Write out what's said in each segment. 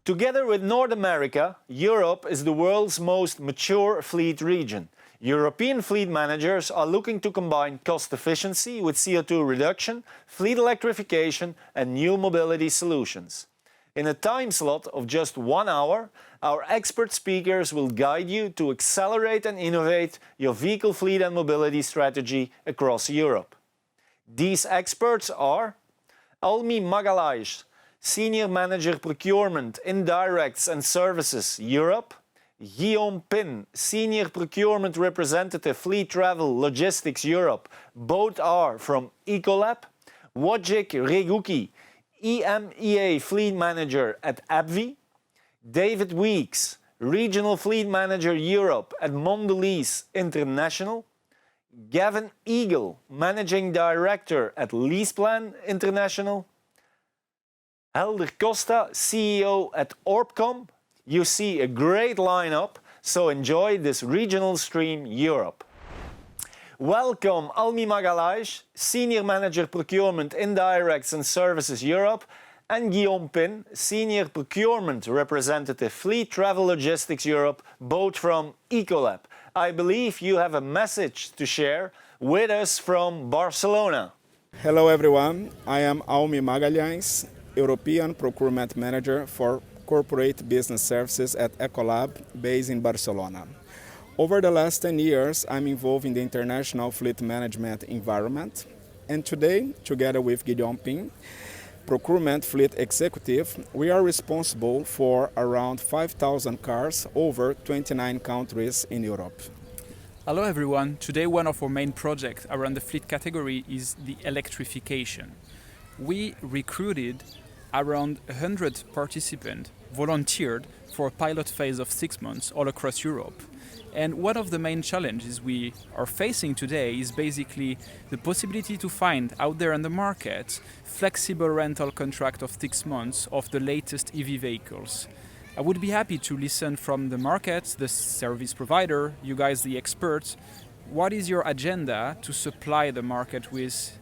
Together with North America, Europe is the world's most mature fleet region. European fleet managers are looking to combine cost efficiency with CO2 reduction, fleet electrification and new mobility solutions. In a time slot of just 1 hour, our expert speakers will guide you to accelerate and innovate your vehicle fleet and mobility strategy across Europe. These experts are Almi Magalhaes, Senior Manager Procurement, Indirects and Services, Europe; Guillaume Pin, Senior Procurement Representative, Fleet Travel Logistics, Europe. Both are from Ecolab; Wojciech Regucki, EMEA Fleet Manager at AbbVie; David Weeks, Regional Fleet Manager, Europe at Mondelez International; Gavin Eagle, Managing Director at LeasePlan International; Helder Costa, CEO at Orbcom. You see a great lineup, so enjoy this regional stream Europe. Welcome Almi Magalhaes, Senior Manager Procurement, Indirects and Services, Europe, and Guillaume Pin, Senior Procurement Representative, Fleet Travel Logistics, Europe, both from Ecolab. I believe you have a message to share with us from Barcelona. Hello everyone, I am Almi Magalhaes, European Procurement Manager for Corporate Business Services at Ecolab, based in Barcelona. Over the last 10 years, I'm involved in the international fleet management environment, and today, together with Guillaume Pin, Procurement Fleet Executive, we are responsible for around 5,000 cars over 29 countries in Europe. Hello everyone, today one of our main projects around the fleet category is the electrification. We recruited around 100 participants, volunteered for a pilot phase of 6 months all across Europe. And one of the main challenges we are facing today is basically the possibility to find out there in the market flexible rental contract of 6 months of the latest EV vehicles. I would be happy to listen from the market, the service provider, you guys the experts. What is your agenda to supply the market with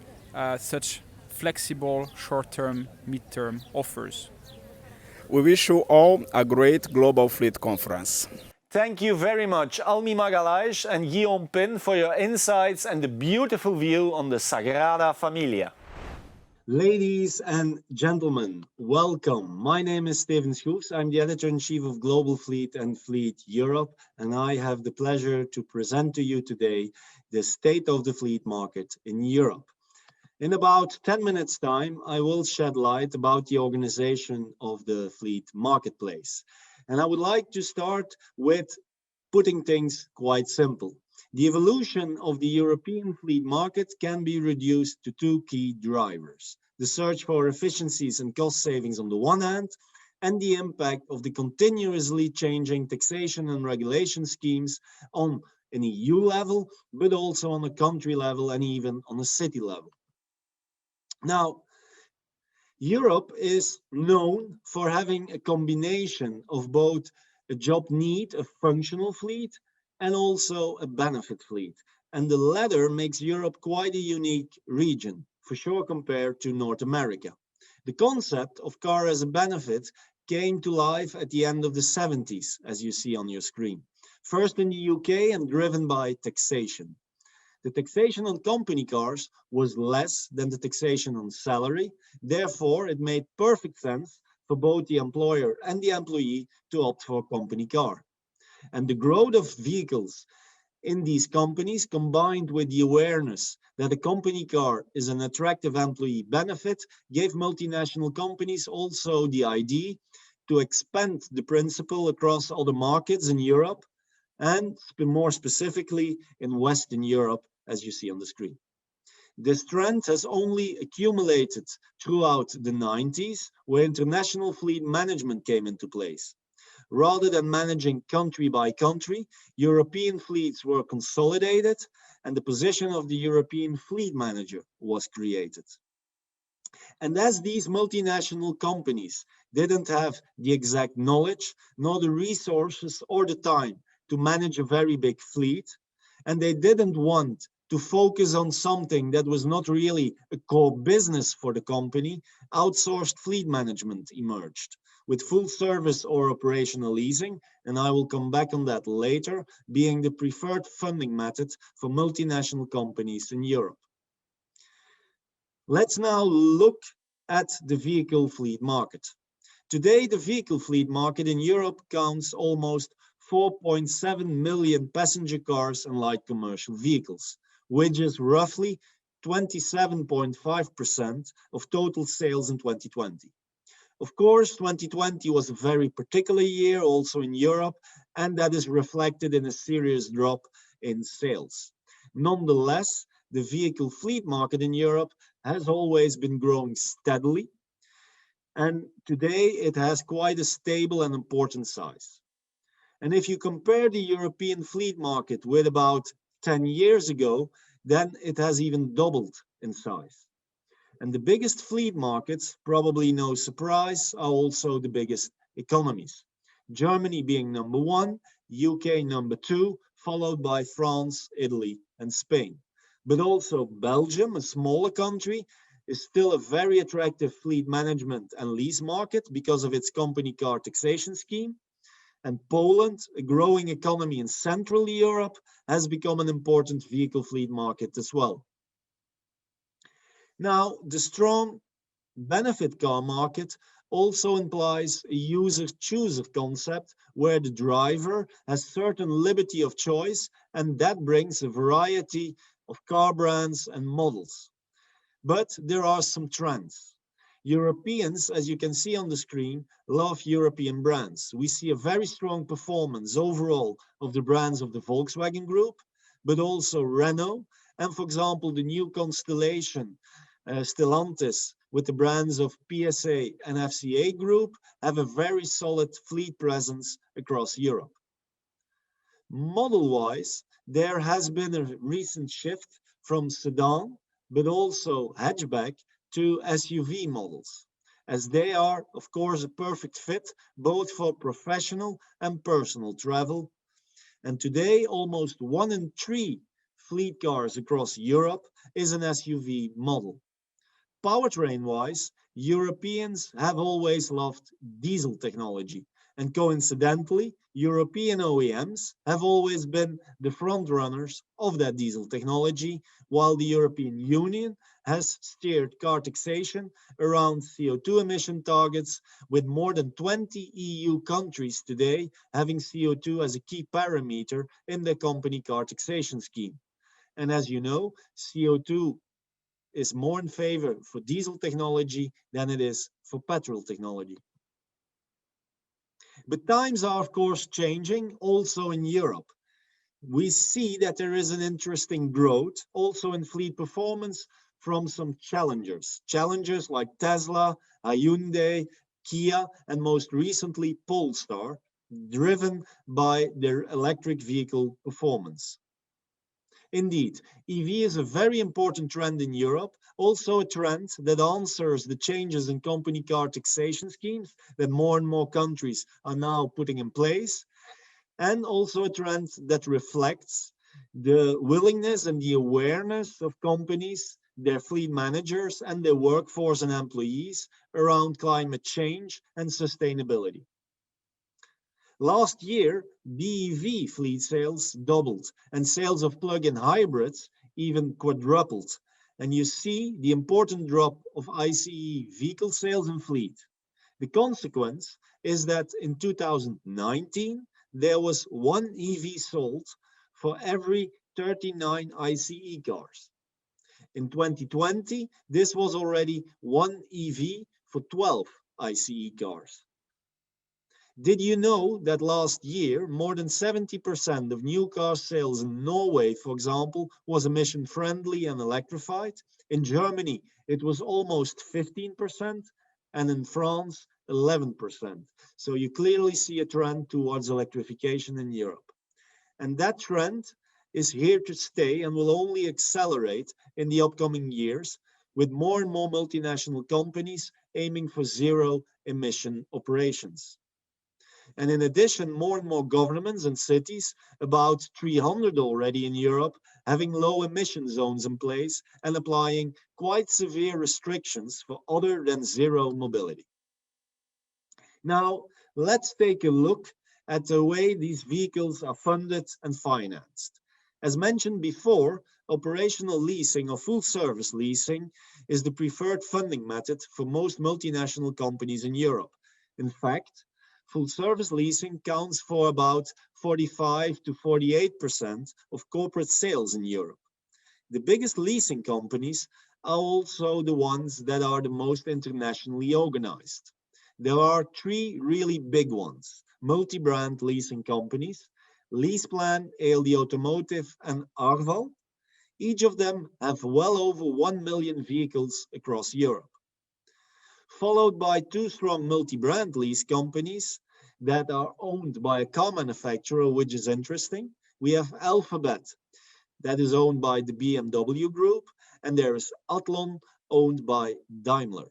such flexible short-term, mid-term offers? We wish you all a great Global Fleet Conference. Thank you very much, Almi Magalhaes and Guillaume Pin, for your insights and the beautiful view on the Sagrada Familia. Ladies and gentlemen, welcome. My name is Steven Schroefs. I'm the Editor-in-Chief of Global Fleet and Fleet Europe, and I have the pleasure to present to you today the state of the fleet market in Europe. In about 10 minutes' time, I will shed light about the organization of the fleet marketplace. And I would like to start with putting things quite simple. The evolution of the European fleet market can be reduced to two key drivers: the search for efficiencies and cost savings on the one hand, and the impact of the continuously changing taxation and regulation schemes on an EU level, but also on a country level and even on a city level. Now, Europe is known for having a combination of both a job need, a functional fleet, and also a benefit fleet. And the latter makes Europe quite a unique region, for sure, compared to North America. The concept of car as a benefit came to life at the end of the 70s, as you see on your screen. First in the UK and driven by taxation. The taxation on company cars was less than the taxation on salary. Therefore, it made perfect sense for both the employer and the employee to opt for a company car. And the growth of vehicles in these companies, combined with the awareness that a company car is an attractive employee benefit, gave multinational companies also the idea to expand the principle across other markets in Europe, and more specifically in Western Europe, as you see on the screen. This trend has only accumulated throughout the 90s, where international fleet management came into place. Rather than managing country by country, European fleets were consolidated and the position of the European fleet manager was created. And as these multinational companies didn't have the exact knowledge, nor the resources or the time to manage a very big fleet, and they didn't want to focus on something that was not really a core business for the company, outsourced fleet management emerged. with full service or operational leasing, and I will come back on that later, being the preferred funding method for multinational companies in Europe. Let's now look at the vehicle fleet market. Today, the vehicle fleet market in Europe counts almost 4.7 million passenger cars and light commercial vehicles, which is roughly 27.5% of total sales in 2020. Of course, 2020 was a very particular year also in Europe, and that is reflected in a serious drop in sales. Nonetheless, the vehicle fleet market in Europe has always been growing steadily, and today it has quite a stable and important size. And if you compare the European fleet market with about 10 years ago, then it has even doubled in size. And the biggest fleet markets, probably no surprise, are also the biggest economies. Germany being number one, UK number two, followed by France, Italy, and Spain. But also Belgium, a smaller country, is still a very attractive fleet management and lease market because of its company car taxation scheme. And Poland, a growing economy in Central Europe, has become an important vehicle fleet market as well. Now, the strong benefit car market also implies a user-chooser concept where the driver has certain liberty of choice, and that brings a variety of car brands and models. But there are some trends. Europeans, as you can see on the screen, love European brands. We see a very strong performance overall of the brands of the Volkswagen Group, but also Renault, and for example, the new Constellation, Stellantis, with the brands of PSA and FCA Group, have a very solid fleet presence across Europe. Model-wise, there has been a recent shift from sedan, but also hatchback, to SUV models, as they are, of course, a perfect fit both for professional and personal travel. And today, almost 1 in 3 fleet cars across Europe is an SUV model. Powertrain-wise, Europeans have always loved diesel technology, and coincidentally, European OEMs have always been the front runners of that diesel technology, while the European Union has steered car taxation around CO2 emission targets, with more than 20 EU countries today having CO2 as a key parameter in their company car taxation scheme. And as you know, CO2 is more in favor for diesel technology than it is for petrol technology. But times are, of course, changing also in Europe. We see that there is an interesting growth also in fleet performance from some challengers. Challengers like Tesla, Hyundai, Kia, and most recently Polestar, driven by their electric vehicle performance. Indeed, EV is a very important trend in Europe, also a trend that answers the changes in company car taxation schemes that more and more countries are now putting in place, and also a trend that reflects the willingness and the awareness of companies, their fleet managers, and their workforce and employees around climate change and sustainability. Last year, BEV fleet sales doubled and sales of plug-in hybrids even quadrupled. And you see the important drop of ICE vehicle sales in fleet. The consequence is that in 2019, there was 1 EV sold for every 39 ICE cars. In 2020, this was already 1 EV for 12 ICE cars. Did you know that last year, more than 70% of new car sales in Norway, for example, was emission-friendly and electrified? In Germany, it was almost 15%, and in France, 11%. So you clearly see a trend towards electrification in Europe. And that trend is here to stay and will only accelerate in the upcoming years, with more and more multinational companies aiming for zero-emission operations. And in addition, more and more governments and cities, about 300 already in Europe, having low emission zones in place and applying quite severe restrictions for other than zero mobility. Now, let's take a look at the way these vehicles are funded and financed. As mentioned before, operational leasing or full service leasing is the preferred funding method for most multinational companies in Europe. In fact, full service leasing counts for about 45 to 48% of corporate sales in Europe. The biggest leasing companies are also the ones that are the most internationally organized. There are three really big ones: multi-brand leasing companies, LeasePlan, ALD Automotive, and Arval. Each of them have well over 1 million vehicles across Europe. Followed by two strong multi-brand lease companies that are owned by a car manufacturer, which is interesting. We have Alphabet, that is owned by the BMW Group, and there is Athlon, owned by Daimler.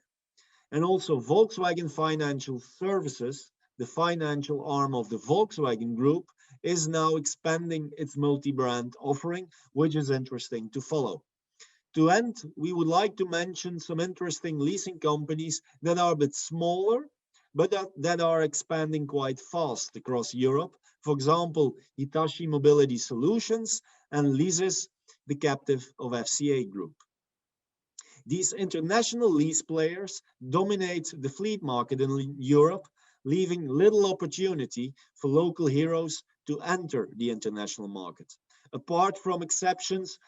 And also Volkswagen Financial Services, the financial arm of the Volkswagen Group, is now expanding its multi-brand offering, which is interesting to follow. To end, we would like to mention some interesting leasing companies that are a bit smaller, but that are expanding quite fast across Europe. For example, Hitachi Mobility Solutions and Leases, the captive of FCA Group. These international lease players dominate the fleet market in Europe, leaving little opportunity for local heroes to enter the international market. Apart from exceptions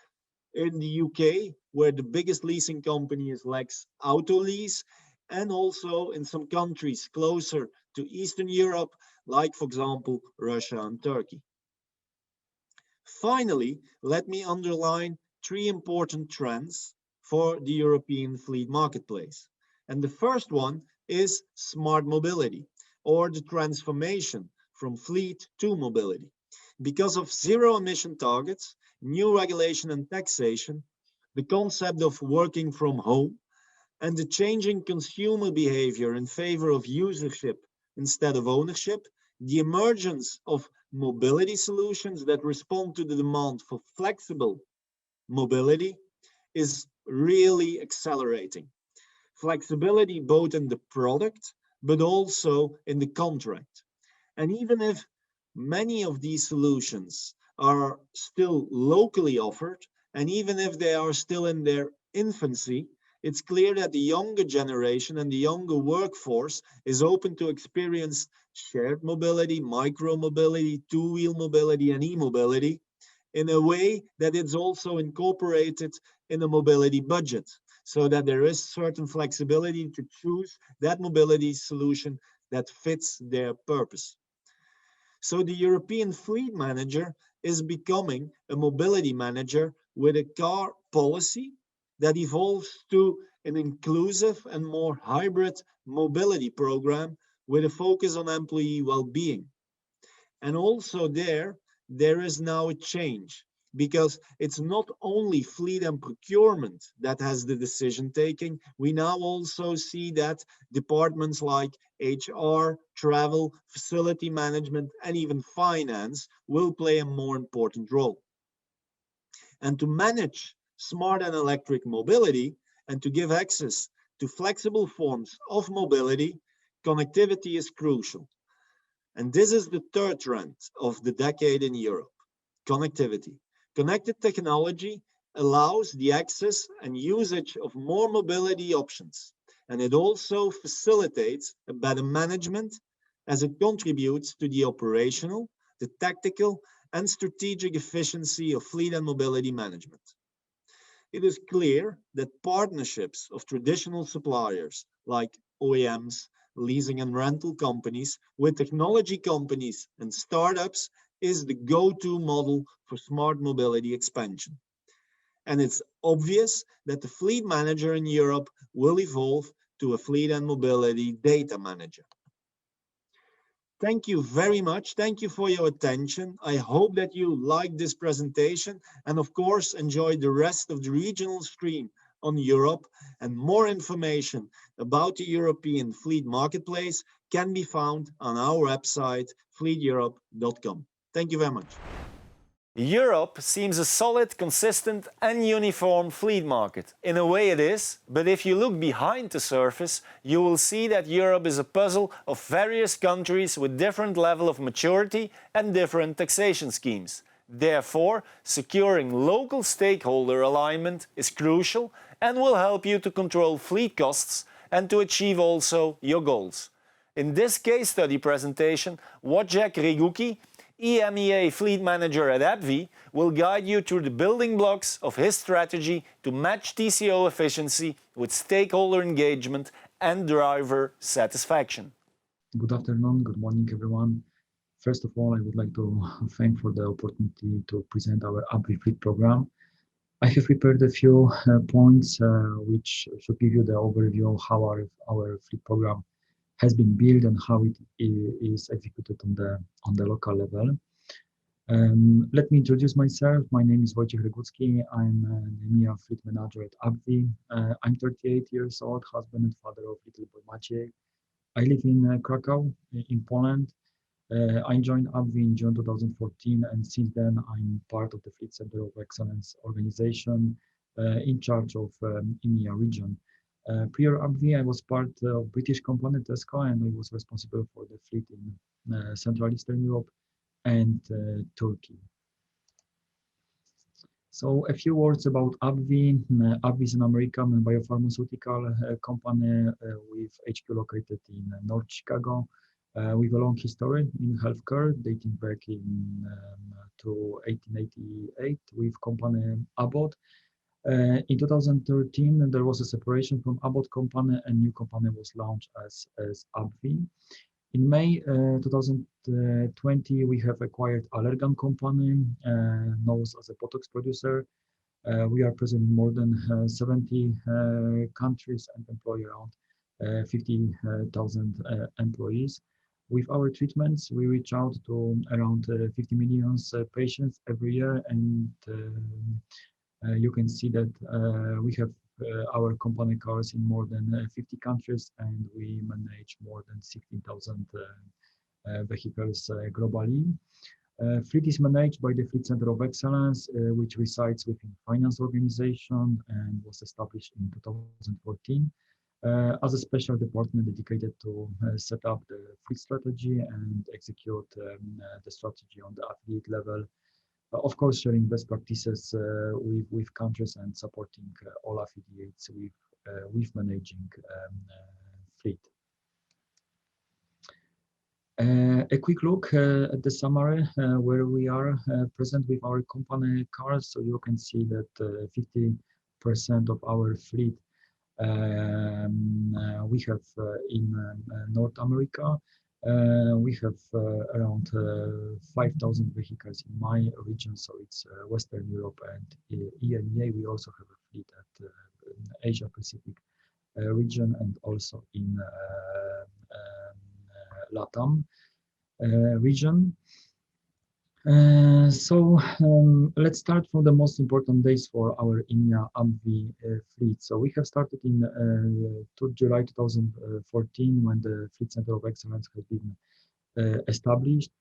in the UK, where the biggest leasing company is Lex Autolease, and also in some countries closer to Eastern Europe, like, for example, Russia and Turkey. Finally, let me underline three important trends for the European fleet marketplace. And the first one is smart mobility, or the transformation from fleet to mobility. Because of zero emission targets, new regulation and taxation, the concept of working from home, and the changing consumer behavior in favor of usership instead of ownership, the emergence of mobility solutions that respond to the demand for flexible mobility is really accelerating. Flexibility both in the product, but also in the contract. And even if many of these solutions are still locally offered, and even if they are still in their infancy, it's clear that the younger generation and the younger workforce is open to experience shared mobility, micro-mobility, two-wheel mobility, and e-mobility in a way that it's also incorporated in a mobility budget, so that there is certain flexibility to choose that mobility solution that fits their purpose. So the European fleet manager is becoming a mobility manager with a car policy that evolves to an inclusive and more hybrid mobility program with a focus on employee well-being. And also there is now a change, because it's not only fleet and procurement that has the decision taking. We now also see that departments like HR, travel, facility management, and even finance will play a more important role. And to manage smart and electric mobility and to give access to flexible forms of mobility, connectivity is crucial. And this is the third trend of the decade in Europe: connectivity. Connected technology allows the access and usage of more mobility options, and it also facilitates a better management as it contributes to the operational, the tactical, and strategic efficiency of fleet and mobility management. It is clear that partnerships of traditional suppliers like OEMs, leasing and rental companies, with technology companies and startups is the go-to model for smart mobility expansion. And it's obvious that the fleet manager in Europe will evolve to a fleet and mobility data manager. Thank you very much. Thank you for your attention. I hope that you liked this presentation and of course enjoy the rest of the regional stream on Europe. And more information about the European fleet marketplace can be found on our website, fleeteurope.com. Thank you very much. Europe seems a solid, consistent and uniform fleet market. In a way it is, but if you look behind the surface, you will see that Europe is a puzzle of various countries with different level of maturity and different taxation schemes. Therefore, securing local stakeholder alignment is crucial and will help you to control fleet costs and to achieve also your goals. In this case study presentation, Wojciech Riguki, Emea Fleet Manager at AbbVie, will guide you through the building blocks of his strategy to match TCO efficiency with stakeholder engagement and driver satisfaction. Good afternoon, good morning, everyone. First of all, I would like to thank for the opportunity to present our AbbVie Fleet program. I have prepared a few points which should give you the overview of how our fleet program has been built and how it is executed on the local level. Let me introduce myself. My name is Wojciech Regucki. I'm an Emea Fleet Manager at AbbVie. I'm 38 years old, husband and father of little boy Maciej. I live in Krakow, in Poland. I joined AbbVie in June 2014, and since then I'm part of the Fleet Center of Excellence organization in charge of Emea region. Prior AbbVie, I was part of British company Tesco, and I was responsible for the fleet in Central Eastern Europe and Turkey. So a few words about AbbVie. AbbVie is an American biopharmaceutical company with HQ located in North Chicago, with a long history in healthcare dating back to 1888 with company Abbott. In 2013, there was a separation from Abbott company and new company was launched as AbbVie. In May 2020, we have acquired Allergan company, known as a Botox producer. We are present in more than 70 countries and employ around 50,000 employees. With our treatments, we reach out to around 50 million patients every year, and you can see that we have our company cars in more than 50 countries, and we manage more than 16,000 vehicles globally. Fleet is managed by the Fleet Center of Excellence, which resides within finance organization and was established in 2014 as a special department dedicated to set up the fleet strategy and execute the strategy on the affiliate level. Of course, sharing best practices with countries and supporting all affiliates with managing fleet. A quick look at the summary where we are present with our company cars. So you can see that 50% of our fleet we have in North America. We have around 5,000 vehicles in my region, so it's Western Europe and EMEA. We also have a fleet at Asia Pacific region and also in LATAM region. Let's start from the most important days for our Emea AbbVie fleet. So we have started in July 2014 when the Fleet Center of Excellence has been established.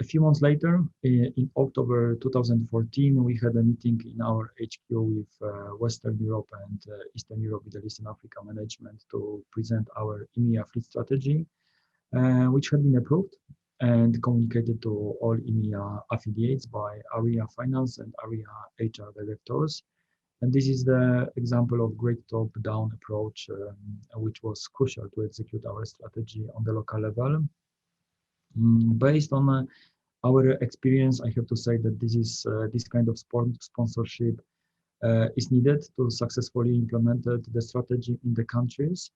A few months later, in October 2014, we had a meeting in our HQ with Western Europe and Eastern Europe, Middle East and Africa management to present our Emea fleet strategy, which had been approved and communicated to all Emea affiliates by area finance and area HR directors. And this is the example of great top-down approach, which was crucial to execute our strategy on the local level. Based on our experience, I have to say that this kind of sponsorship is needed to successfully implement the strategy in the countries.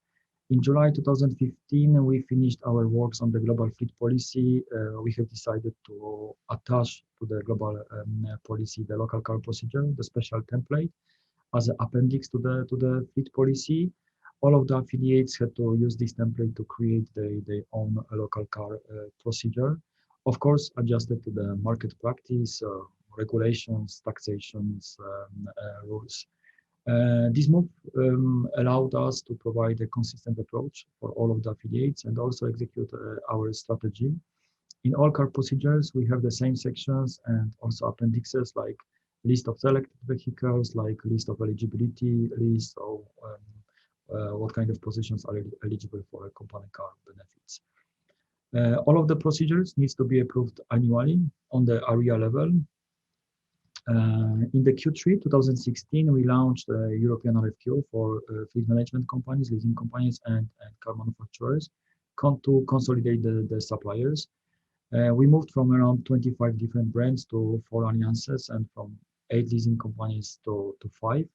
In July 2015, we finished our works on the global fleet policy. We have decided to attach to the global policy the local car procedure, the special template, as an appendix to the fleet policy. All of the affiliates had to use this template to create their own local car procedure, of course, adjusted to the market practice, regulations, taxations, rules. This move allowed us to provide a consistent approach for all of the affiliates and also execute our strategy In all car procedures, we have the same sections and also appendixes like list of selected vehicles, like list of eligibility, list of what kind of positions are eligible for a company car benefits. All of the procedures needs to be approved annually on the area level. In the Q3 2016, we launched a European RFQ for fleet management companies, leasing companies, and car manufacturers to consolidate the suppliers. We moved from around 25 different brands to 4 alliances and from 8 leasing companies to 5.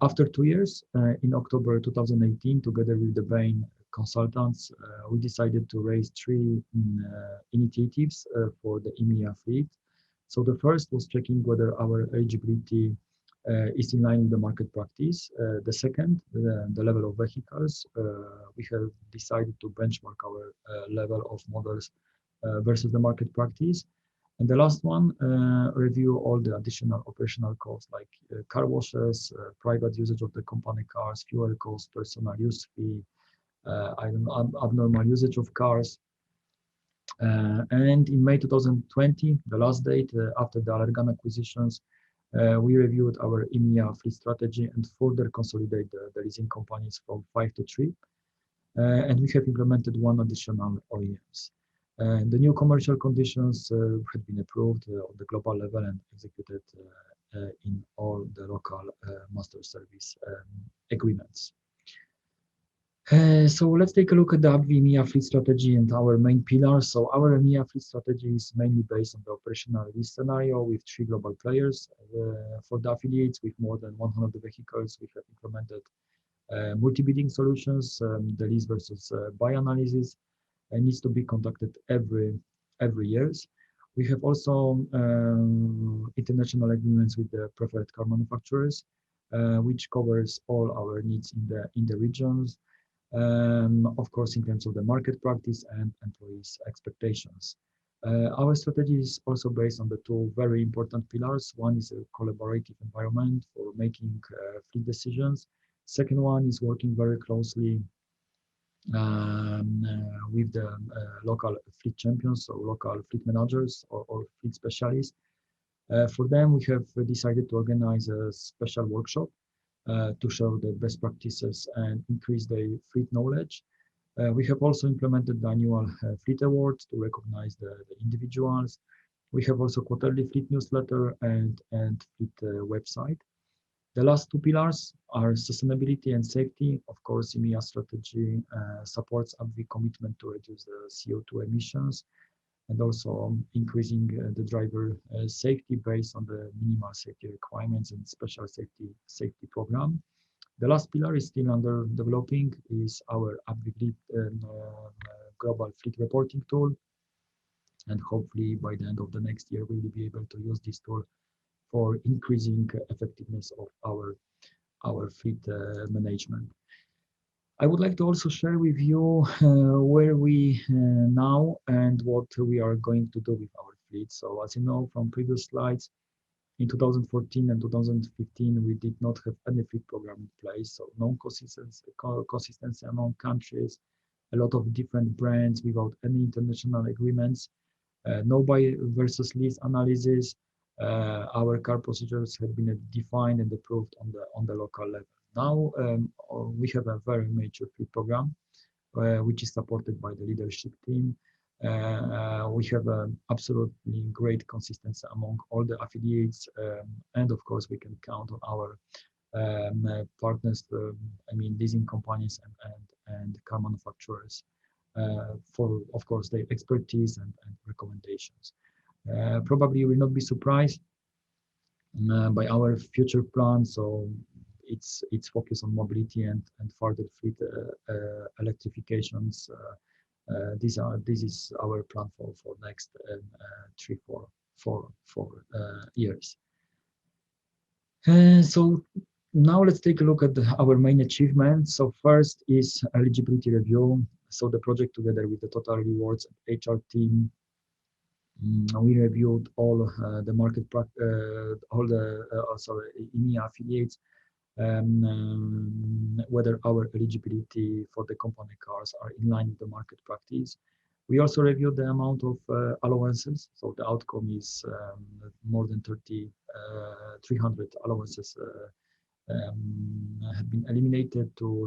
After 2 years, in October 2018, together with the Bain consultants, we decided to raise 3 initiatives for the Emea fleet. So the first was checking whether our eligibility is in line with the market practice. The second, the level of vehicles. We have decided to benchmark our level of models versus the market practice. And the last one, review all the additional operational costs like car washes, private usage of the company cars, fuel costs, personal use fee, abnormal usage of cars. And in May 2020, the last date after the Allergan acquisitions, we reviewed our Emea fleet strategy and further consolidate the leasing companies from 5 to 3. And we have implemented 1 additional OEMs. The new commercial conditions had been approved on the global level and executed in all the local master service agreements. So let's take a look at the AbbVie Emea fleet strategy and our main pillars. So our Emea fleet strategy is mainly based on the operational lease scenario with 3 global players. For the affiliates with more than 100 vehicles, we have implemented multi-bidding solutions. The lease versus buy analysis needs to be conducted every years. We have also international agreements with the preferred car manufacturers, which covers all our needs in the regions. Of course, in terms of the market practice and employees' expectations. Our strategy is also based on the 2 very important pillars. One is a collaborative environment for making fleet decisions. Second one is working very closely with the local fleet champions, so local fleet managers or fleet specialists. For them, we have decided to organize a special workshop to show the best practices and increase the fleet knowledge. We have also implemented the annual fleet awards to recognize the individuals. We have also quarterly fleet newsletter and fleet website. The last 2 pillars are sustainability and safety. Of course, Emea strategy supports AbbVie commitment to reduce the CO2 emissions and also increasing the driver safety based on the minimal safety requirements and special safety program. The last pillar is still under developing, is our AbbVie global fleet reporting tool. And hopefully by the end of the next year, we will be able to use this tool for increasing effectiveness of our fleet management. I would like to also share with you where we now and what we are going to do with our fleet. So as you know from previous slides, in 2014 and 2015, we did not have any fleet program in place. So no consistency among countries, a lot of different brands without any international agreements, no buy versus lease analysis. Our car procedures have been defined and approved on the local level. Now we have a very major fleet program, which is supported by the leadership team. We have absolutely great consistency among all the affiliates, and of course we can count on our partners, leasing companies and car manufacturers for, of course, their expertise and recommendations. Probably you will not be surprised by our future plans. So it's focused on mobility and further fleet electrifications. This is our plan for next 3-4 years. So now let's take a look at our main achievements. So first is eligibility review. So the project together with the Total Rewards HR team, we reviewed all the market, Emea affiliates, whether our eligibility for the company cars are in line with the market practice. We also reviewed the amount of allowances. So the outcome is more than 300 allowances have been eliminated to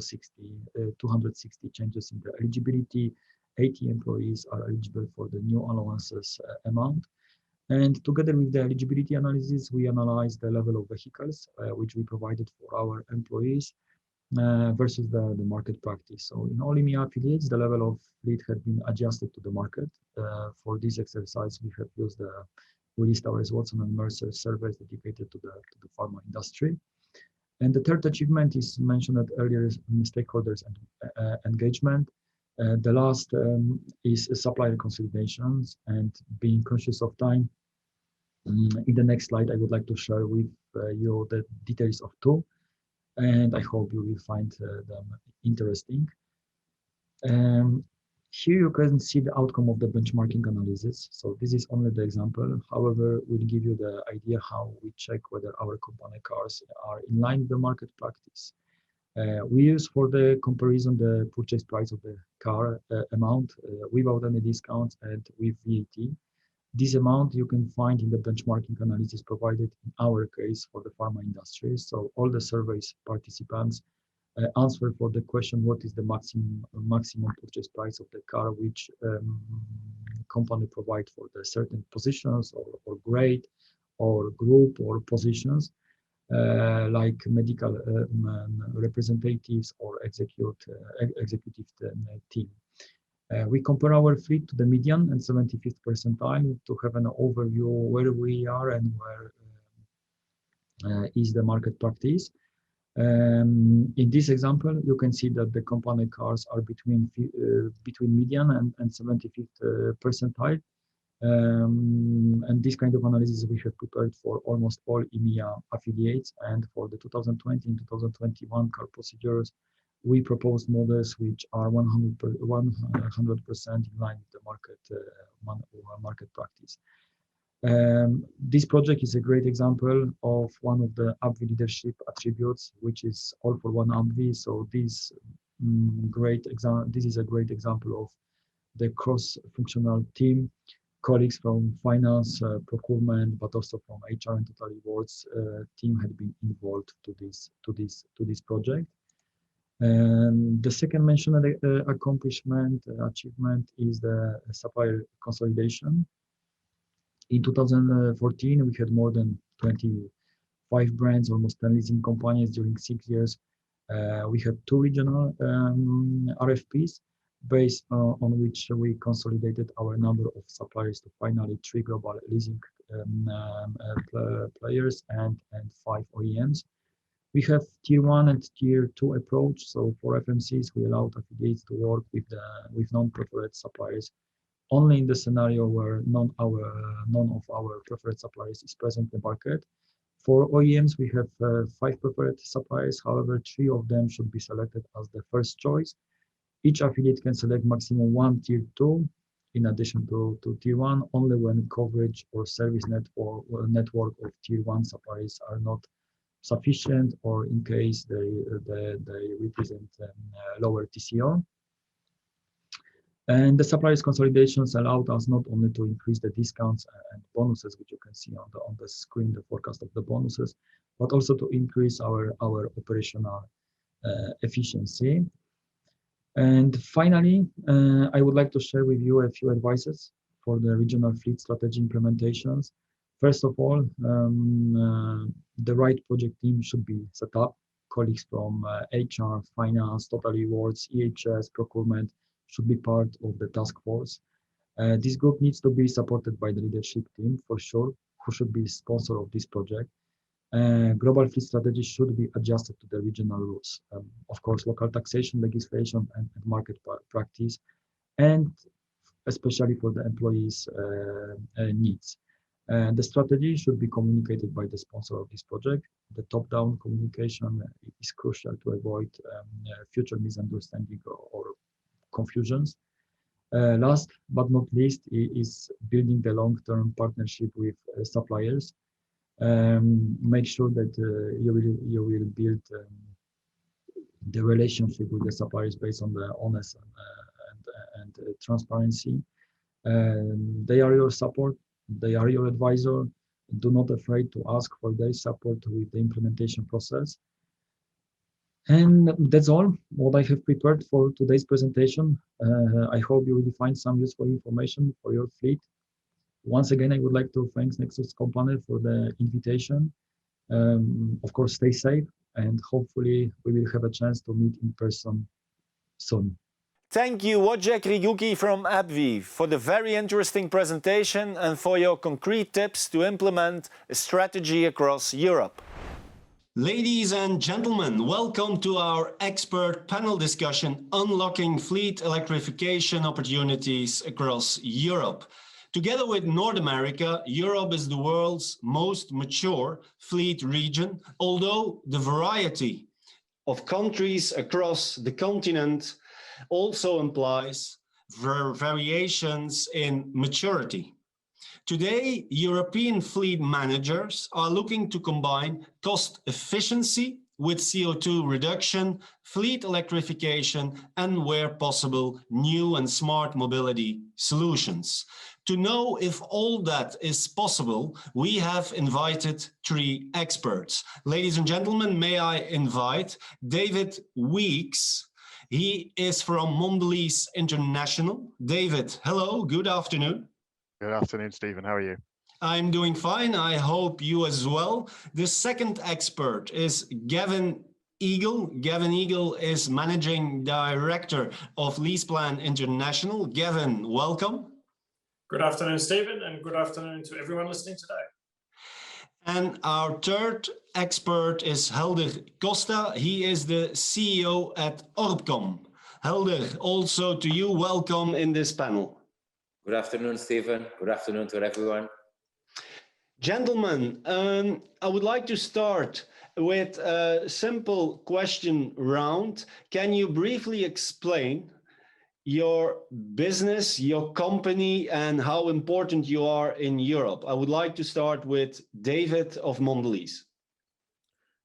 260 changes in the eligibility. 80 employees are eligible for the new allowances amount. And together with the eligibility analysis, we analyzed the level of vehicles which we provided for our employees versus the market practice. So in all Emea affiliates, the level of fleet had been adjusted to the market. For this exercise, we have used the Willis Towers Watson and Mercer surveys dedicated to the pharma industry. And the third achievement is mentioned earlier in stakeholders and engagement. The last is supplier consolidations and being conscious of time. In the next slide, I would like to share with you the details of two, and I hope you will find them interesting. Here you can see the outcome of the benchmarking analysis. So this is only the example. However, we'll give you the idea how we check whether our company cars are in line with the market practice. We use for the comparison the purchase price of the car amount without any discounts and with VAT. This amount you can find in the benchmarking analysis provided in our case for the pharma industry. So all the surveys participants answer for the question, what is the maximum purchase price of the car which company provide for the certain positions or grade or group or positions like medical representatives or executive team. We compare our fleet to the median and 75th percentile to have an overview where we are and where is the market practice. In this example, you can see that the company cars are between median and 75th percentile. And this kind of analysis we have prepared for almost all Emea affiliates, and for the 2020 and 2021 car procedures, we proposed models which are 100% in line with the market practice. This project is a great example of one of the AbbVie leadership attributes, which is all for one AbbVie. So this is a great example of the cross-functional team, colleagues from finance, procurement, but also from HR and total rewards team had been involved to this project. And the second mentioned achievement is the supplier consolidation. In 2014, we had more than 25 brands, almost 10 leasing companies during 6 years. We had 2 regional RFPs based on which we consolidated our number of suppliers to finally 3 global leasing players and 5 OEMs. We have tier 1 and tier 2 approach. So for FMCs, we allowed affiliates to work with non-preferred suppliers only in the scenario where none of our preferred suppliers is present in the market. For OEMs, we have 5 preferred suppliers. However, 3 of them should be selected as the first choice. Each affiliate can select maximum 1 tier 2 in addition to tier 1 only when coverage or service network of tier 1 suppliers are not sufficient, or in case they represent lower TCO. And the suppliers consolidations allowed us not only to increase the discounts and bonuses, which you can see on the screen, the forecast of the bonuses, but also to increase our operational efficiency. And finally, I would like to share with you a few advices for the regional fleet strategy implementations. First of all, the right project team should be set up. Colleagues from HR, finance, total rewards, EHS, procurement should be part of the task force. This group needs to be supported by the leadership team for sure, who should be sponsor of this project. Global fleet strategy should be adjusted to the regional rules. Of course, local taxation legislation and market practice, and especially for the employees' needs. The strategy should be communicated by the sponsor of this project. The top-down communication is crucial to avoid future misunderstanding or confusions. Last but not least is building the long-term partnership with suppliers. Make sure that you will build the relationship with the suppliers based on the honest and transparency. They are your support, they are your advisor. Do not afraid to ask for their support with the implementation process. And that's all what I have prepared for today's presentation. I hope you will find some useful information for your fleet. Once again, I would like to thank Nexus Company for the invitation. Of course, stay safe, and hopefully we will have a chance to meet in person soon. Thank you, Wojciech Riguki from AbbVie, for the very interesting presentation and for your concrete tips to implement a strategy across Europe. Ladies and gentlemen, welcome to our expert panel discussion, Unlocking Fleet Electrification Opportunities Across Europe. Together with North America, Europe is the world's most mature fleet region, although the variety of countries across the continent also implies variations in maturity. Today, European fleet managers are looking to combine cost efficiency with CO2 reduction, fleet electrification, and where possible, new and smart mobility solutions. To know if all that is possible, we have invited 3 experts. Ladies and gentlemen, may I invite David Weeks. He is from Mondelez International. David, hello, good afternoon. Good afternoon, Stephen. How are you? I'm doing fine. I hope you as well. The second expert is Gavin Eagle. Gavin Eagle is Managing Director of LeasePlan International. Gavin, welcome. Good afternoon, Stephen, and good afternoon to everyone listening today. And our third expert is Helder Costa. He is the CEO at Orbcom. Helder, also to you, welcome in this panel. Good afternoon, Stephen. Good afternoon to everyone. Gentlemen, I would like to start with a simple question round. Can you briefly explain your business, your company, and how important you are in Europe? I would like to start with David of Mondelez.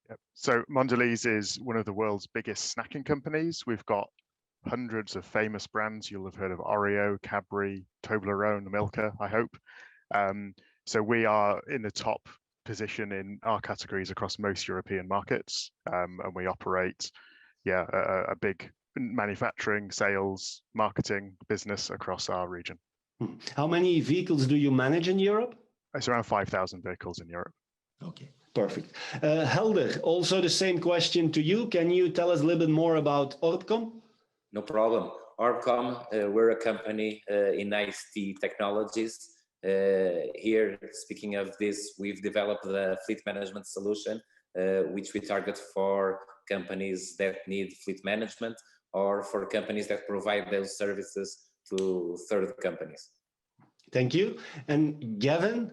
Yep. So Mondelez is one of the world's biggest snacking companies. We've got hundreds of famous brands. You'll have heard of Oreo, Cadbury, Toblerone, Milka, I hope. So we are in the top position in our categories across most European markets, and we operate, a big manufacturing, sales, marketing business across our region. How many vehicles do you manage in Europe? It's around 5,000 vehicles in Europe. Okay, perfect. Helder, also the same question to you. Can you tell us a little bit more about Orbcom? No problem. Orbcom, we're a company in ICT technologies. Here, speaking of this, we've developed the fleet management solution, which we target for companies that need fleet management or for companies that provide those services to third companies. Thank you. And Gavin,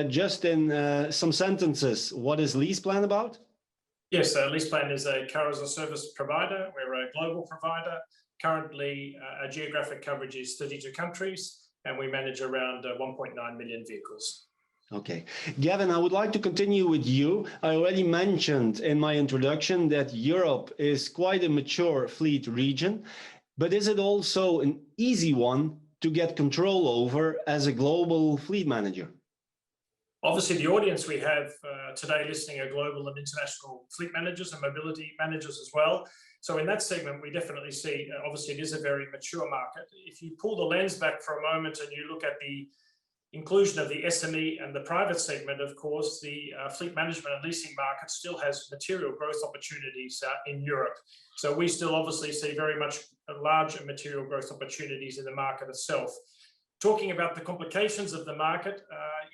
just in some sentences, what is LeasePlan about? Yes, LeasePlan is a car as a service provider. We're a global provider. Currently, our geographic coverage is 32 countries, and we manage around 1.9 million vehicles. Okay. Gavin, I would like to continue with you. I already mentioned in my introduction that Europe is quite a mature fleet region, but is it also an easy one to get control over as a global fleet manager? Obviously, the audience we have today listening are global and international fleet managers and mobility managers as well. So in that segment, we definitely see, obviously, it is a very mature market. If you pull the lens back for a moment and you look at the inclusion of the SME and the private segment, of course, the fleet management and leasing market still has material growth opportunities in Europe. So we still obviously see very much large material growth opportunities in the market itself. Talking about the complications of the market,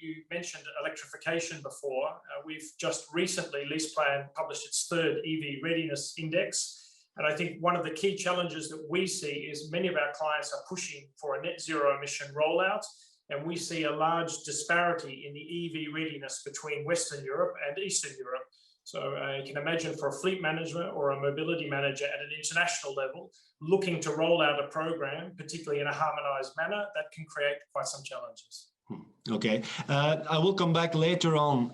you mentioned electrification before. We've just recently, LeasePlan published its third EV Readiness Index. And I think one of the key challenges that we see is many of our clients are pushing for a net zero emission rollout. And we see a large disparity in the EV readiness between Western Europe and Eastern Europe. So you can imagine for a fleet manager or a mobility manager at an international level, looking to roll out a program, particularly in a harmonized manner, that can create quite some challenges. Okay, I will come back later on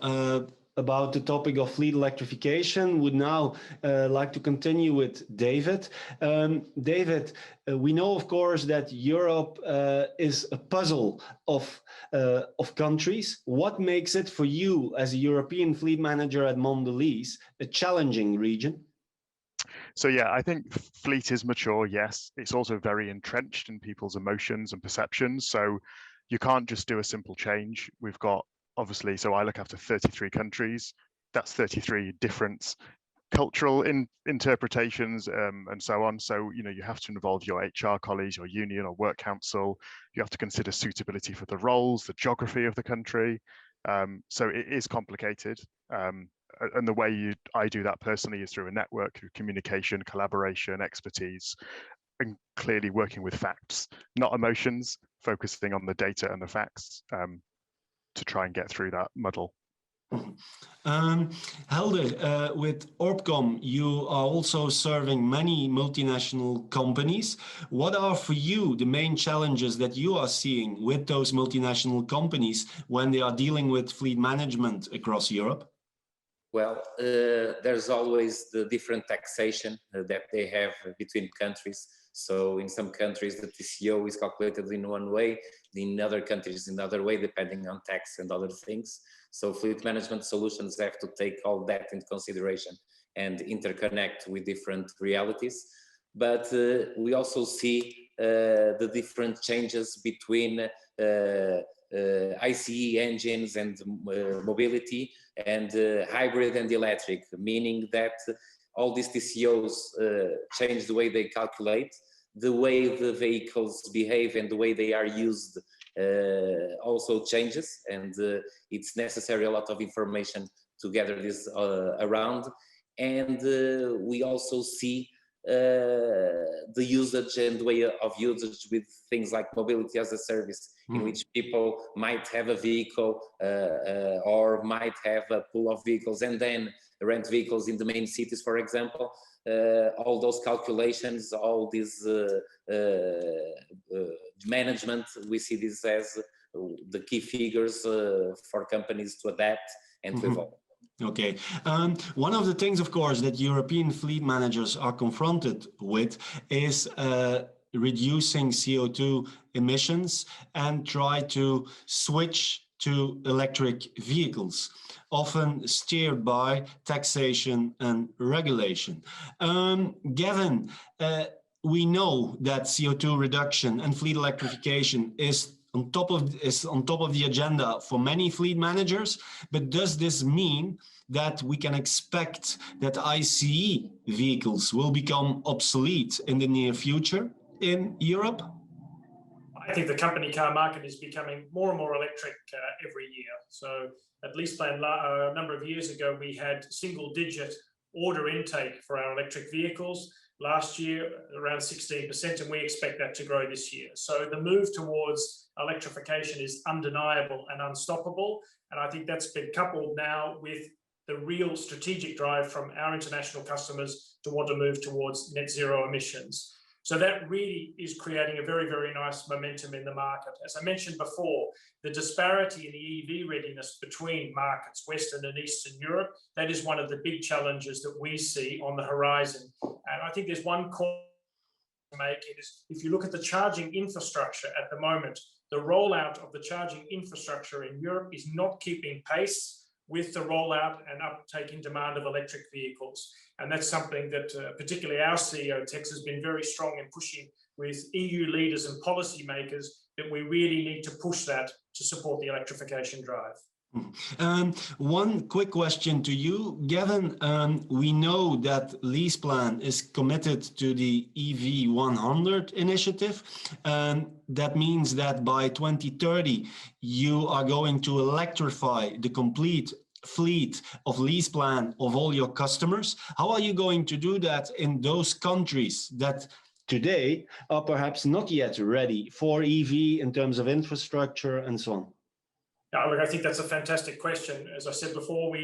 about the topic of fleet electrification. Would now like to continue with David. David, we know, of course, that Europe is a puzzle of countries. What makes it for you as a European fleet manager at Mondelez a challenging region? So yeah, I think fleet is mature, yes. It's also very entrenched in people's emotions and perceptions. So you can't just do a simple change. We've got, obviously, so I look after 33 countries. That's 33 different cultural interpretations and so on. So, you know, you have to involve your HR colleagues, your union or work council. You have to consider suitability for the roles, the geography of the country. So it is complicated. And the way I do that personally is through a network, through communication, collaboration, expertise, and clearly working with facts, not emotions, focusing on the data and the facts to try and get through that muddle. Helder, with Orbcom, you are also serving many multinational companies. What are for you the main challenges that you are seeing with those multinational companies when they are dealing with fleet management across Europe? Well, there's always the different taxation that they have between countries. So in some countries, the TCO is calculated in one way, in other countries in another way, depending on tax and other things. So fleet management solutions have to take all that into consideration and interconnect with different realities. But we also see the different changes between ICE engines and mobility and hybrid and electric, meaning that all these TCOs change the way they calculate, the way the vehicles behave and the way they are used also changes, and it's necessary a lot of information to gather this around. And we also see the usage and the way of usage with things like mobility as a service, in which people might have a vehicle or might have a pool of vehicles and then rent vehicles in the main cities, for example. All those calculations, all this management, we see this as the key figures for companies to adapt and to evolve. Okay. One of the things, of course, that European fleet managers are confronted with is reducing CO2 emissions and try to switch to electric vehicles, often steered by taxation and regulation. Gavin, we know that CO2 reduction and fleet electrification is on top of the agenda for many fleet managers, but does this mean that we can expect that ICE vehicles will become obsolete in the near future in Europe? I think the company car market is becoming more and more electric every year. So at LeasePlan a number of years ago, we had single-digit order intake for our electric vehicles. Last year, around 16%, and we expect that to grow this year. So the move towards electrification is undeniable and unstoppable. And I think that's been coupled now with the real strategic drive from our international customers to want to move towards net zero emissions. So that really is creating a very, very nice momentum in the market. As I mentioned before, the disparity in the EV readiness between markets, Western and Eastern Europe, that is one of the big challenges that we see on the horizon. And I think there's one call to make, is if you look at the charging infrastructure at the moment, the rollout of the charging infrastructure in Europe is not keeping pace with the rollout and uptake in demand of electric vehicles. And that's something that particularly our CEO, Tex, has been very strong in pushing with EU leaders and policymakers, that we really need to push that to support the electrification drive. One quick question to you, Gavin. We know that LeasePlan is committed to the EV 100 initiative. That means that by 2030, you are going to electrify the complete fleet of LeasePlan of all your customers. How are you going to do that in those countries that today are perhaps not yet ready for EV in terms of infrastructure and so on? Yeah, look, I think that's a fantastic question. As I said before,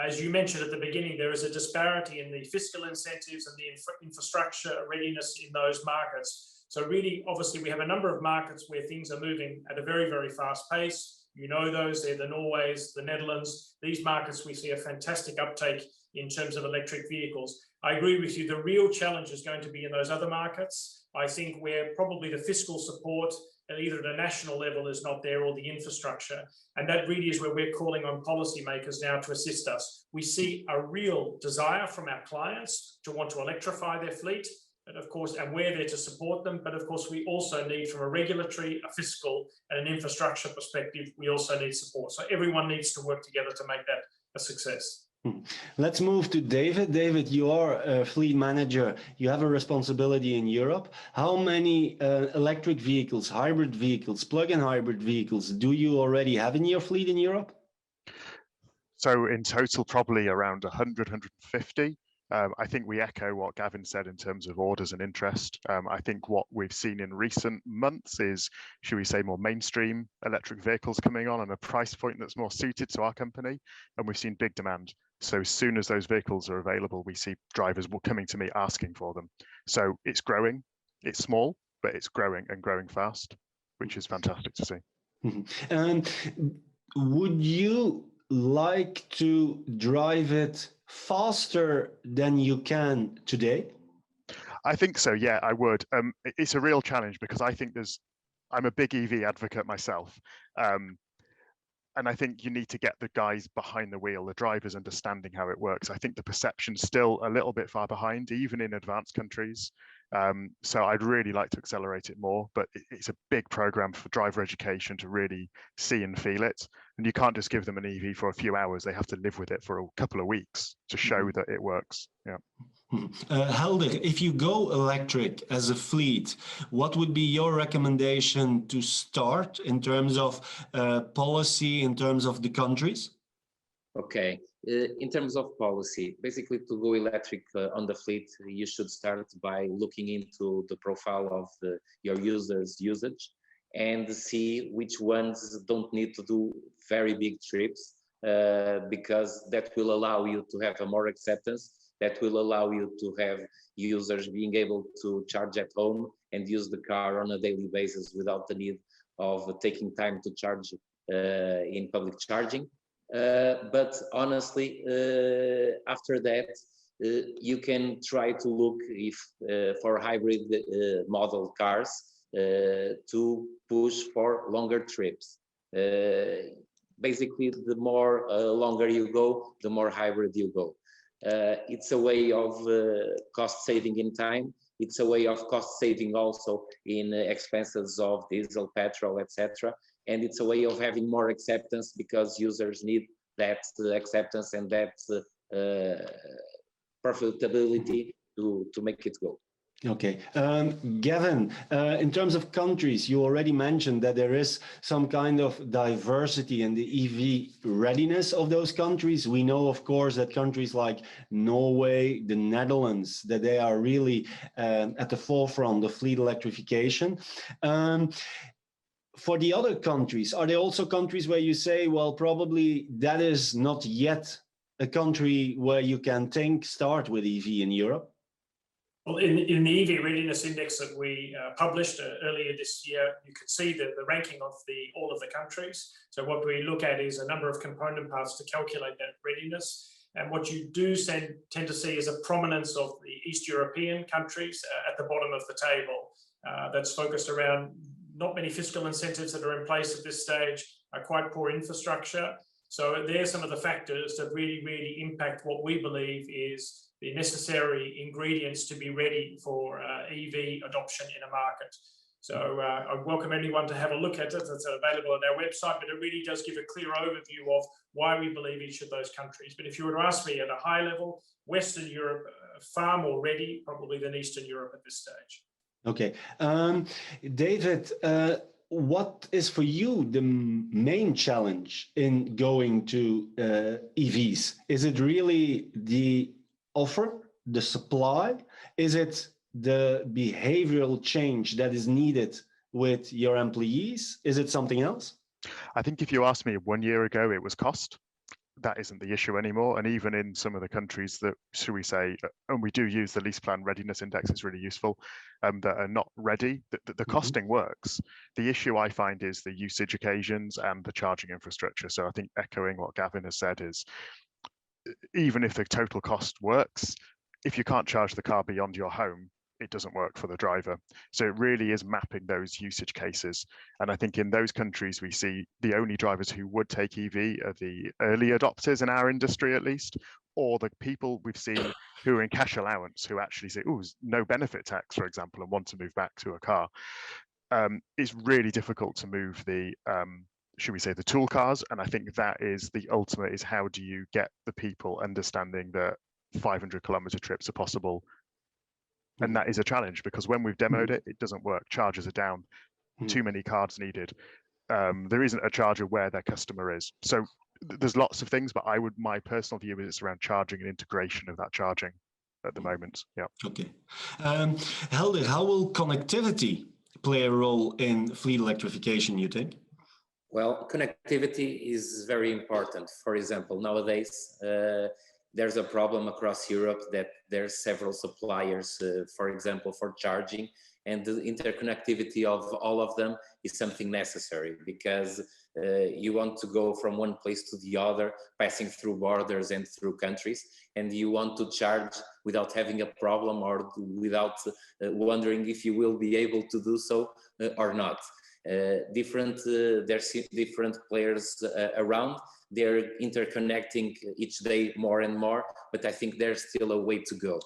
as you mentioned at the beginning, there is a disparity in the fiscal incentives and the infrastructure readiness in those markets. So really, obviously, we have a number of markets where things are moving at a very, very fast pace. You know those, they're the Norways, the Netherlands. These markets, we see a fantastic uptake in terms of electric vehicles. I agree with you. The real challenge is going to be in those other markets. I think where probably the fiscal support either at a national level is not there or the infrastructure. And that really is where we're calling on policymakers now to assist us. We see a real desire from our clients to want to electrify their fleet, and of course, and we're there to support them. But of course, we also need, from a regulatory, a fiscal, and an infrastructure perspective, we also need support. So everyone needs to work together to make that a success. Let's move to David. David, you are a fleet manager. You have a responsibility in Europe. How many electric vehicles, hybrid vehicles, plug-in hybrid vehicles do you already have in your fleet in Europe? So in total, probably around 100, 150. I think we echo what Gavin said in terms of orders and interest. I think what we've seen in recent months is, should we say, more mainstream electric vehicles coming on a price point that's more suited to our company. And we've seen big demand. So as soon as those vehicles are available, we see drivers coming to me asking for them. So it's growing. It's small, but it's growing and growing fast, which is fantastic to see. And would you like to drive it faster than you can today? I think so, yeah, I would. It's a real challenge because I think I'm a big EV advocate myself. And I think you need to get the guys behind the wheel, the drivers understanding how it works. I think the perception's still a little bit far behind, even in advanced countries. So I'd really like to accelerate it more, but it's a big program for driver education to really see and feel it. And you can't just give them an EV for a few hours. They have to live with it for a couple of weeks to show that it works. Yeah. Helder, if you go electric as a fleet, what would be your recommendation to start in terms of policy, in terms of the countries? Okay, in terms of policy, basically to go electric on the fleet, you should start by looking into the profile of your users' usage and see which ones don't need to do very big trips, because that will allow you to have a more acceptance. That will allow you to have users being able to charge at home and use the car on a daily basis without the need of taking time to charge in public charging. But honestly, after that, you can try to look for hybrid model cars to push for longer trips. Basically, the more longer you go, the more hybrid you go. It's a way of cost saving in time. It's a way of cost saving also in expenses of diesel, petrol, etc. And it's a way of having more acceptance because users need that acceptance and that profitability to make it go. Okay. Gavin, in terms of countries, you already mentioned that there is some kind of diversity in the EV readiness of those countries. We know, of course, that countries like Norway, the Netherlands, that they are really at the forefront of fleet electrification. For the other countries, are there also countries where you say, well, probably that is not yet a country where you can start with EV in Europe? Well, in the EV Readiness Index that we published earlier this year, you could see the ranking of all of the countries. So what we look at is a number of component parts to calculate that readiness. And what you do tend to see is a prominence of the East European countries at the bottom of the table. That's focused around not many fiscal incentives that are in place at this stage, quite poor infrastructure. So there's some of the factors that really impact what we believe is the necessary ingredients to be ready for EV adoption in a market. So I welcome anyone to have a look at it. It's available on our website, but it really does give a clear overview of why we believe each of those countries. But if you were to ask me at a high level, Western Europe, far more ready probably than Eastern Europe at this stage. Okay. David, what is for you the main challenge in going to EVs? Is it really the offer, the supply? Is it the behavioral change that is needed with your employees? Is it something else? I think if you asked me 1 year ago, it was cost. that isn't the issue anymore. And even in some of the countries that, should we say, and we do use the lease plan readiness index, is really useful, that are not ready, the costing works. The issue I find is the usage occasions and the charging infrastructure. So I think echoing what Gavin has said is, even if the total cost works, if you can't charge the car beyond your home, it doesn't work for the driver. So it really is mapping those usage cases. And I think in those countries, we see the only drivers who would take EV are the early adopters in our industry, at least, or the people we've seen who are in cash allowance, who actually say, oh, no benefit tax, for example, and want to move back to a car. It's really difficult to move the, should we say, the tool cars. And I think that is the ultimate, is how do you get the people understanding that 500-kilometer trips are possible. And that is a challenge, because when we've demoed it, it doesn't work. Chargers are down, too many cards needed. There isn't a charger where their customer is. So there's lots of things, but my personal view is it's around charging and integration of that charging at the moment. Yeah. Okay. Helder, how will connectivity play a role in fleet electrification, you think? Well, connectivity is very important. For example, nowadays, there's a problem across Europe that there's several suppliers, for example, for charging, and the interconnectivity of all of them is something necessary, because you want to go from one place to the other, passing through borders and through countries, and you want to charge without having a problem, or without wondering if you will be able to do so or not. There's different players around. They're interconnecting each day more and more, but I think there's still a way to go.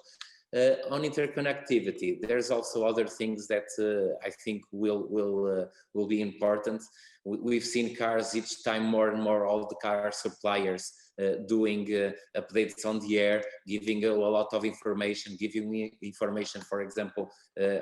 On interconnectivity, there's also other things that I think will be important. We've seen cars each time more and more, all the car suppliers doing updates on the air, giving a lot of information, giving me information, for example,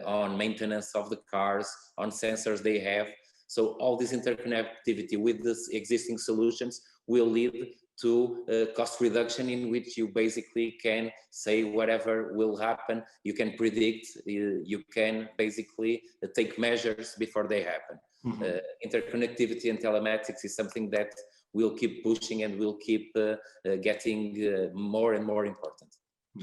on maintenance of the cars, on sensors they have. So all this interconnectivity with this existing solutions will lead to cost reduction, in which you basically can say whatever will happen, you can predict, you can basically take measures before they happen. Interconnectivity and telematics is something that will keep pushing and will keep getting more and more important.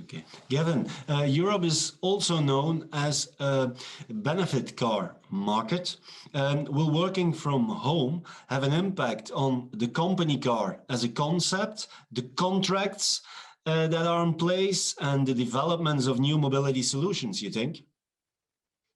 Okay. Gavin, Europe is also known as a benefit car market. Will working from home have an impact on the company car as a concept, the contracts that are in place, and the developments of new mobility solutions, you think?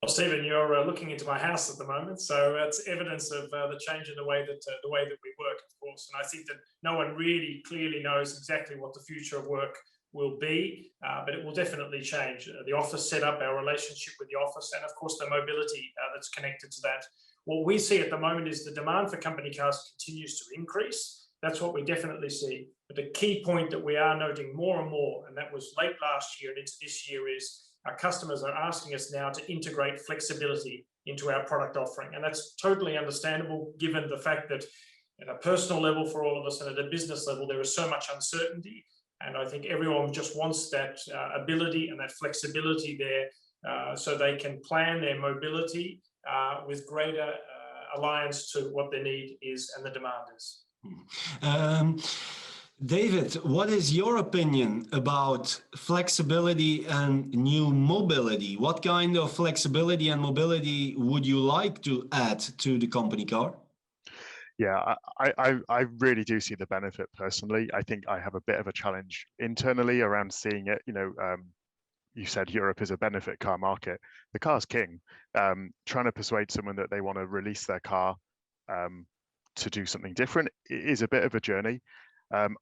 Well, Stephen, you're looking into my house at the moment, so that's evidence of the change in the way that we work, of course. And I think that no one really clearly knows exactly what the future of work will be, but it will definitely change. The office setup, our relationship with the office, and of course the mobility that's connected to that. What we see at the moment is the demand for company cars continues to increase. That's what we definitely see. But the key point that we are noting more and more, and that was late last year and into this year, is our customers are asking us now to integrate flexibility into our product offering. And that's totally understandable, given the fact that at a personal level for all of us and at a business level, there is so much uncertainty. And I think everyone just wants that ability and that flexibility there, so they can plan their mobility with greater alliance to what their need is and the demand is. David, what is your opinion about flexibility and new mobility? What kind of flexibility and mobility would you like to add to the company car? Yeah, I really do see the benefit personally. I think I have a bit of a challenge internally around seeing it. You know, you said Europe is a benefit car market. The car's king. Trying to persuade someone that they want to release their car to do something different is a bit of a journey.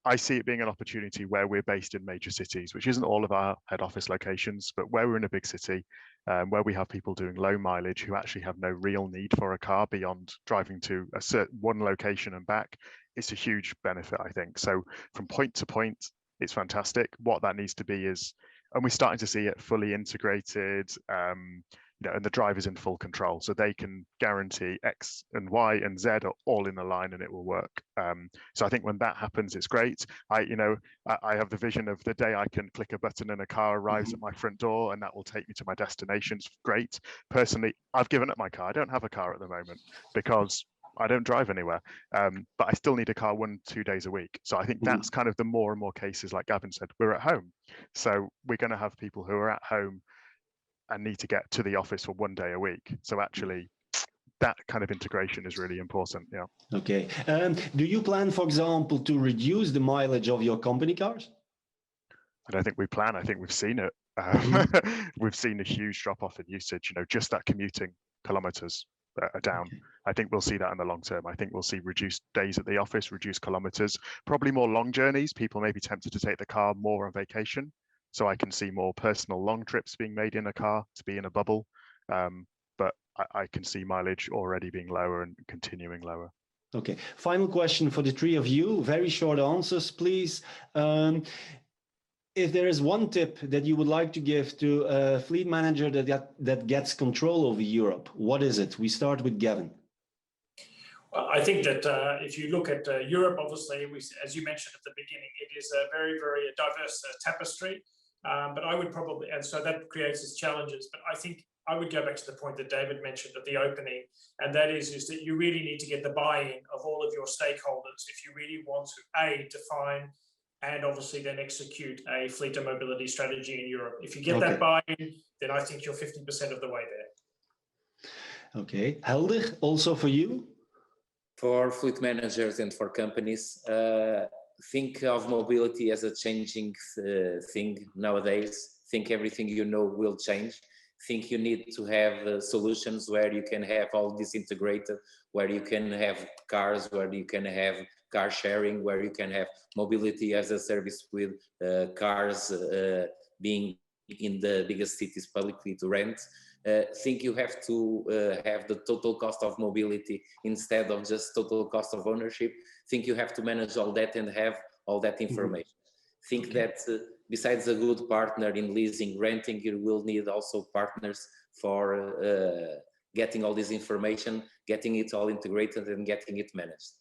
I see it being an opportunity where we're based in major cities, which isn't all of our head office locations, but where we're in a big city, where we have people doing low mileage who actually have no real need for a car beyond driving to a certain one location and back. It's a huge benefit, I think. So from point to point, it's fantastic. What that needs to be is, and we're starting to see it fully integrated, you know, and the driver's in full control, so they can guarantee X and Y and Z are all in the line and it will work. So I think when that happens, it's great. I have the vision of the day I can click a button and a car arrives at my front door and that will take me to my destinations. Great. Personally, I've given up my car. I don't have a car at the moment because I don't drive anywhere, but I still need a car 1-2 days a week. So I think that's kind of the more and more cases, like Gavin said, we're at home. So we're going to have people who are at home and need to get to the office for 1 day a week. So actually, that kind of integration is really important. Yeah. Okay. Do you plan, for example, to reduce the mileage of your company cars? I don't think we plan. I think we've seen it. We've seen a huge drop off in usage. Just that commuting kilometers are down. Okay. I think we'll see that in the long term. I think we'll see reduced days at the office, reduced kilometers, probably more long journeys. People may be tempted to take the car more on vacation. So I can see more personal long trips being made in a car to be in a bubble. But I can see mileage already being lower and continuing lower. Okay. Final question for the three of you. Very short answers, please. If there is one tip that you would like to give to a fleet manager that gets control over Europe, what is it? We start with Gavin. Well, I think that if you look at Europe, obviously, as you mentioned at the beginning, it is a very, very diverse tapestry. But I would probably, and so that creates its challenges. But I think I would go back to the point that David mentioned at the opening, and that is that you really need to get the buy-in of all of your stakeholders if you really want to, define and obviously then execute a fleet and mobility strategy in Europe. If you get that buy-in, then I think you're 50% of the way there. Okay. Helder, also for you? For fleet managers and for companies, think of mobility as a changing thing nowadays. Think everything will change. Think you need to have solutions where you can have all this integrated, where you can have cars, where you can have car sharing, where you can have mobility as a service with cars being in the biggest cities publicly to rent. Think you have to have the total cost of mobility instead of just total cost of ownership. Think you have to manage all that and have all that information. Think that besides a good partner in leasing, renting, you will need also partners for getting all this information, getting it all integrated and getting it managed.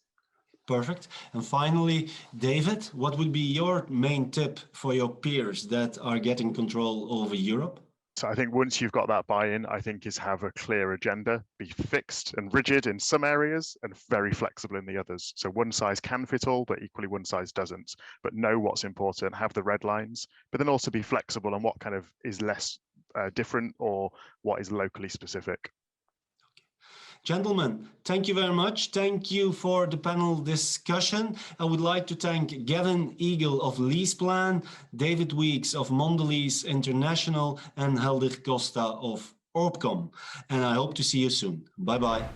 Perfect. And finally, David, what would be your main tip for your peers that are getting control over Europe? So I think once you've got that buy-in, I think is have a clear agenda, be fixed and rigid in some areas and very flexible in the others. So one size can fit all, but equally one size doesn't. But know what's important, have the red lines, but then also be flexible on what kind of is less different or what is locally specific. Gentlemen, thank you very much. Thank you for the panel discussion. I would like to thank Gavin Eagle of LeasePlan, David Weeks of Mondelez International, and Helder Costa of Orbcom. And I hope to see you soon. Bye-bye.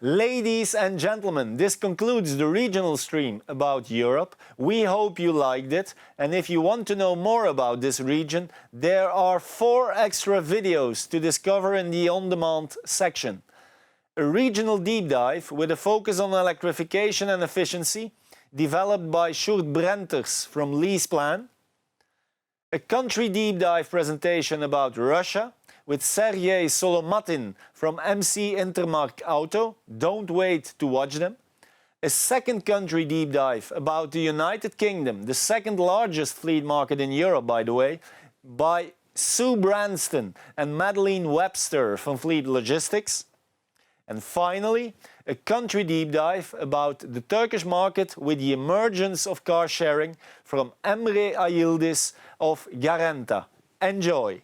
Ladies and gentlemen, this concludes the regional stream about Europe. We hope you liked it. And if you want to know more about this region, there are 4 extra videos to discover in the on-demand section. A regional deep dive with a focus on electrification and efficiency, developed by Sjoerd Brenters from LeasePlan. A country deep dive presentation about Russia with Sergei Solomatin from MC Intermark Auto. Don't wait to watch them. A second country deep dive about the United Kingdom, the second largest fleet market in Europe, by the way, by Sue Branston and Madeleine Webster from Fleet Logistics. And finally, a country deep dive about the Turkish market with the emergence of car sharing from Emre Ayıldız of Garanta. Enjoy!